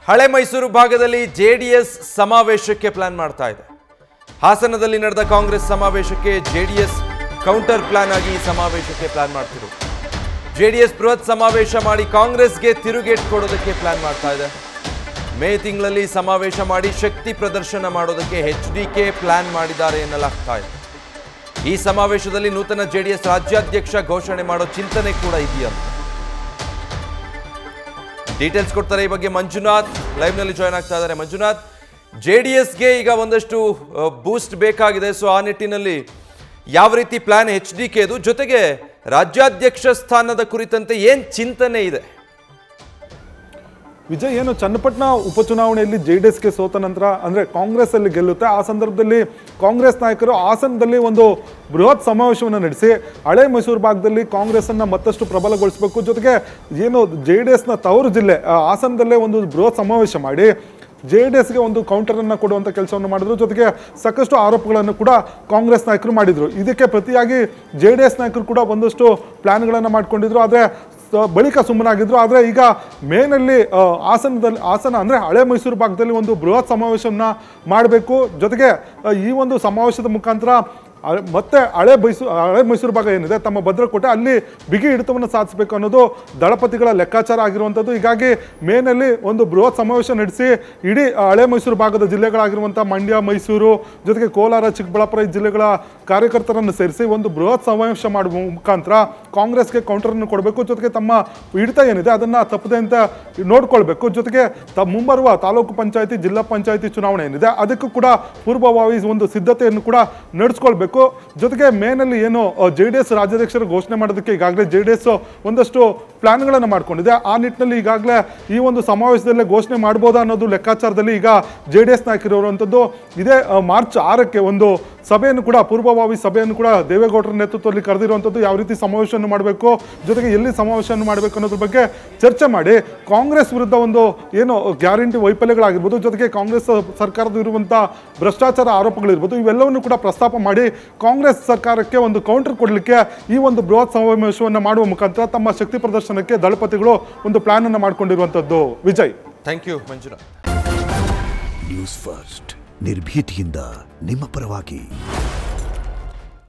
ಹಳೆ ಮೈಸೂರು ಭಾಗದಲ್ಲಿ ಜೆಡಿಎಸ್ ಸಮಾವೇಶಕ್ಕೆ ಪ್ಲಾನ್ ಮಾಡ್ತಾ ಇದೆ. ಹಾಸನದಲ್ಲಿ ನಡೆದ ಕಾಂಗ್ರೆಸ್ ಸಮಾವೇಶಕ್ಕೆ ಜೆಡಿಎಸ್ ಕೌಂಟರ್ ಪ್ಲಾನ್ ಆಗಿ ಸಮಾವೇಶಕ್ಕೆ ಪ್ಲಾನ್ ಮಾಡ್ತಿದ್ರು. ಜೆಡಿಎಸ್ ಬೃಹತ್ ಸಮಾವೇಶ ಮಾಡಿ ಕಾಂಗ್ರೆಸ್ಗೆ ತಿರುಗೇಟ್ ಕೊಡೋದಕ್ಕೆ ಪ್ಲಾನ್ ಮಾಡ್ತಾ ಇದೆ. ಮೇ ತಿಂಗಳಲ್ಲಿ ಸಮಾವೇಶ ಮಾಡಿ ಶಕ್ತಿ ಪ್ರದರ್ಶನ ಮಾಡೋದಕ್ಕೆ ಎಚ್ಡಿಕೆ ಪ್ಲಾನ್ ಮಾಡಿದ್ದಾರೆ ಎನ್ನಲಾಗ್ತಾ ಇದೆ. ಈ ಸಮಾವೇಶದಲ್ಲಿ ನೂತನ ಜೆಡಿಎಸ್ ರಾಜ್ಯಾಧ್ಯಕ್ಷ ಘೋಷಣೆ ಮಾಡೋ ಚಿಂತನೆ ಕೂಡ ಇದೆಯಂತೆ. ಡೀಟೇಲ್ಸ್ ಕೊಡ್ತಾರೆ ಈ ಬಗ್ಗೆ ಮಂಜುನಾಥ್ ಲೈವ್ ನಲ್ಲಿ ಜಾಯ್ನ್ ಆಗ್ತಾ ಇದ್ದಾರೆ. ಮಂಜುನಾಥ್, ಜೆಡಿಎಸ್ಗೆ ಈಗ ಒಂದಷ್ಟು ಬೂಸ್ಟ್ ಬೇಕಾಗಿದೆ, ಸೊ ಆ ನಿಟ್ಟಿನಲ್ಲಿ ಯಾವ ರೀತಿ ಪ್ಲಾನ್ ಎಚ್ಡಿಕೆದು ಜೊತೆಗೆ ರಾಜ್ಯಾಧ್ಯಕ್ಷ ಸ್ಥಾನದ ಕುರಿತಂತೆ ಏನ್ ಚಿಂತನೆ ಇದೆ? ವಿಜಯ್, ಏನು ಚನ್ನಪಟ್ಟಣ ಉಪಚುನಾವಣೆಯಲ್ಲಿ ಜೆಡಿಎಸ್ಗೆ ಸೋತ ನಂತರ ಅಂದರೆ ಕಾಂಗ್ರೆಸ್ ಅಲ್ಲಿ ಗೆಲ್ಲುತ್ತೆ. ಆ ಸಂದರ್ಭದಲ್ಲಿ ಕಾಂಗ್ರೆಸ್ ನಾಯಕರು ಹಾಸನದಲ್ಲಿ ಒಂದು ಬೃಹತ್ ಸಮಾವೇಶವನ್ನು ನಡೆಸಿ ಹಳೆ ಮೈಸೂರು ಭಾಗದಲ್ಲಿ ಕಾಂಗ್ರೆಸ್ ಅನ್ನ ಮತ್ತಷ್ಟು ಪ್ರಬಲಗೊಳಿಸಬೇಕು, ಜೊತೆಗೆ ಏನು ಜೆಡಿಎಸ್ನ ತವರು ಜಿಲ್ಲೆ ಹಾಸನದಲ್ಲೇ ಒಂದು ಬೃಹತ್ ಸಮಾವೇಶ ಮಾಡಿ ಜೆಡಿಎಸ್ಗೆ ಒಂದು ಕೌಂಟರನ್ನು ಕೊಡುವಂಥ ಕೆಲಸವನ್ನು ಮಾಡಿದ್ರು. ಜೊತೆಗೆ ಸಾಕಷ್ಟು ಆರೋಪಗಳನ್ನು ಕೂಡ ಕಾಂಗ್ರೆಸ್ ನಾಯಕರು ಮಾಡಿದರು. ಇದಕ್ಕೆ ಪ್ರತಿಯಾಗಿ ಜೆಡಿಎಸ್ ನಾಯಕರು ಕೂಡ ಒಂದಷ್ಟು ಪ್ಲಾನ್ಗಳನ್ನು ಮಾಡ್ಕೊಂಡಿದ್ರು, ಆದರೆ ಬಳಿಕ ಸುಮ್ಮನಾಗಿದ್ರು. ಆದರೆ ಈಗ ಮೇನಲ್ಲಿ ಹಾಸನ ಅಂದರೆ ಹಳೆ ಮೈಸೂರು ಭಾಗದಲ್ಲಿ ಒಂದು ಬೃಹತ್ ಸಮಾವೇಶವನ್ನು ಮಾಡಬೇಕು. ಜೊತೆಗೆ ಈ ಒಂದು ಸಮಾವೇಶದ ಮುಖಾಂತರ ಮತ್ತೆ ಹಳೆ ಮೈಸೂರು ಭಾಗ ಏನಿದೆ ತಮ್ಮ ಭದ್ರಕೋಟೆ ಅಲ್ಲಿ ಬಿಗಿ ಹಿಡಿತವನ್ನು ಸಾಧಿಸಬೇಕು ಅನ್ನೋದು ದಳಪತಿಗಳ ಲೆಕ್ಕಾಚಾರ ಆಗಿರುವಂಥದ್ದು. ಹೀಗಾಗಿ ಮೇನಲ್ಲಿ ಒಂದು ಬೃಹತ್ ಸಮಾವೇಶ ನಡೆಸಿ ಇಡೀ ಹಳೆ ಮೈಸೂರು ಭಾಗದ ಜಿಲ್ಲೆಗಳಾಗಿರುವಂಥ ಮಂಡ್ಯ, ಮೈಸೂರು, ಜೊತೆಗೆ ಕೋಲಾರ, ಚಿಕ್ಕಬಳ್ಳಾಪುರ ಈ ಜಿಲ್ಲೆಗಳ ಕಾರ್ಯಕರ್ತರನ್ನು ಸೇರಿಸಿ ಒಂದು ಬೃಹತ್ ಸಮಾವೇಶ ಮಾಡುವ ಮುಖಾಂತರ ಕಾಂಗ್ರೆಸ್ಗೆ ಕೌಂಟರನ್ನು ಕೊಡಬೇಕು. ಜೊತೆಗೆ ತಮ್ಮ ಹಿಡಿತ ಏನಿದೆ ಅದನ್ನು ತಪ್ಪದೆ ಅಂತ ನೋಡ್ಕೊಳ್ಬೇಕು. ಜೊತೆಗೆ ಮುಂಬರುವ ತಾಲೂಕು ಪಂಚಾಯತಿ, ಜಿಲ್ಲಾ ಪಂಚಾಯತಿ ಚುನಾವಣೆ ಏನಿದೆ ಅದಕ್ಕೂ ಕೂಡ ಪೂರ್ವಭಾವಿ ಒಂದು ಸಿದ್ಧತೆಯನ್ನು ಕೂಡ ನಡೆಸ್ಕೊಳ್ಬೇಕು. ಜೊತೆಗೆ ಮೇನಲ್ಲಿ ಏನು ಜೆಡಿಎಸ್ ರಾಜ್ಯಾಧ್ಯಕ್ಷರು ಘೋಷಣೆ ಮಾಡೋದಕ್ಕೆ ಈಗಾಗಲೇ ಜೆಡಿಎಸ್ ಒಂದಷ್ಟು ಪ್ಲಾನ್ಗಳನ್ನು ಮಾಡ್ಕೊಂಡಿದೆ. ಆ ನಿಟ್ಟಿನಲ್ಲಿ ಈಗಾಗಲೇ ಈ ಒಂದು ಸಮಾವೇಶದಲ್ಲೇ ಘೋಷಣೆ ಮಾಡ್ಬೋದಾ ಅನ್ನೋದು ಲೆಕ್ಕಾಚಾರದಲ್ಲಿ ಈಗ ಜೆಡಿಎಸ್ ನಾಯಕರಿರುವಂಥದ್ದು. ಇದೇ ಮಾರ್ಚ್ 6ಕ್ಕೆ ಒಂದು ಸಭೆಯನ್ನು ಕೂಡ ಪೂರ್ವಭಾವಿ ಸಭೆಯನ್ನು ಕೂಡ ದೇವೇಗೌಡರ ನೇತೃತ್ವದಲ್ಲಿ ಕರೆದಿರುವಂಥದ್ದು. ಯಾವ ರೀತಿ ಸಮಾವೇಶವನ್ನು ಮಾಡಬೇಕು, ಜೊತೆಗೆ ಎಲ್ಲಿ ಸಮಾವೇಶವನ್ನು ಮಾಡಬೇಕು ಅನ್ನೋದ್ರ ಬಗ್ಗೆ ಚರ್ಚೆ ಮಾಡಿ ಕಾಂಗ್ರೆಸ್ ವಿರುದ್ಧ ಒಂದು ಏನು ಗ್ಯಾರಂಟಿ ವೈಫಲ್ಯಗಳಾಗಿರ್ಬೋದು, ಜೊತೆಗೆ ಕಾಂಗ್ರೆಸ್ ಸರ್ಕಾರದ ಇರುವಂಥ ಭ್ರಷ್ಟಾಚಾರ ಆರೋಪಗಳಿರ್ಬೋದು, ಇವೆಲ್ಲವನ್ನು ಕೂಡ ಪ್ರಸ್ತಾಪ ಮಾಡಿ ಕಾಂಗ್ರೆಸ್ ಸರ್ಕಾರಕ್ಕೆ ಒಂದು ಕೌಂಟರ್ ಕೊಡಲಿಕ್ಕೆ ಈ ಒಂದು ಬೃಹತ್ ಸಮಾವೇಶವನ್ನು ಮಾಡುವ ಮುಖಾಂತರ ತಮ್ಮ ಶಕ್ತಿ ಪ್ರದರ್ಶನಕ್ಕೆ ದಳಪತಿಗಳು ಒಂದು ಪ್ಲಾನ್ ಅನ್ನು ಮಾಡಿಕೊಂಡಿರುವಂಥದ್ದು. Vijay, thank you Manjunath. News first ನಿರ್ಭೀತಿಯಿಂದ ನಿಮ್ಮ ಪರವಾಗಿ.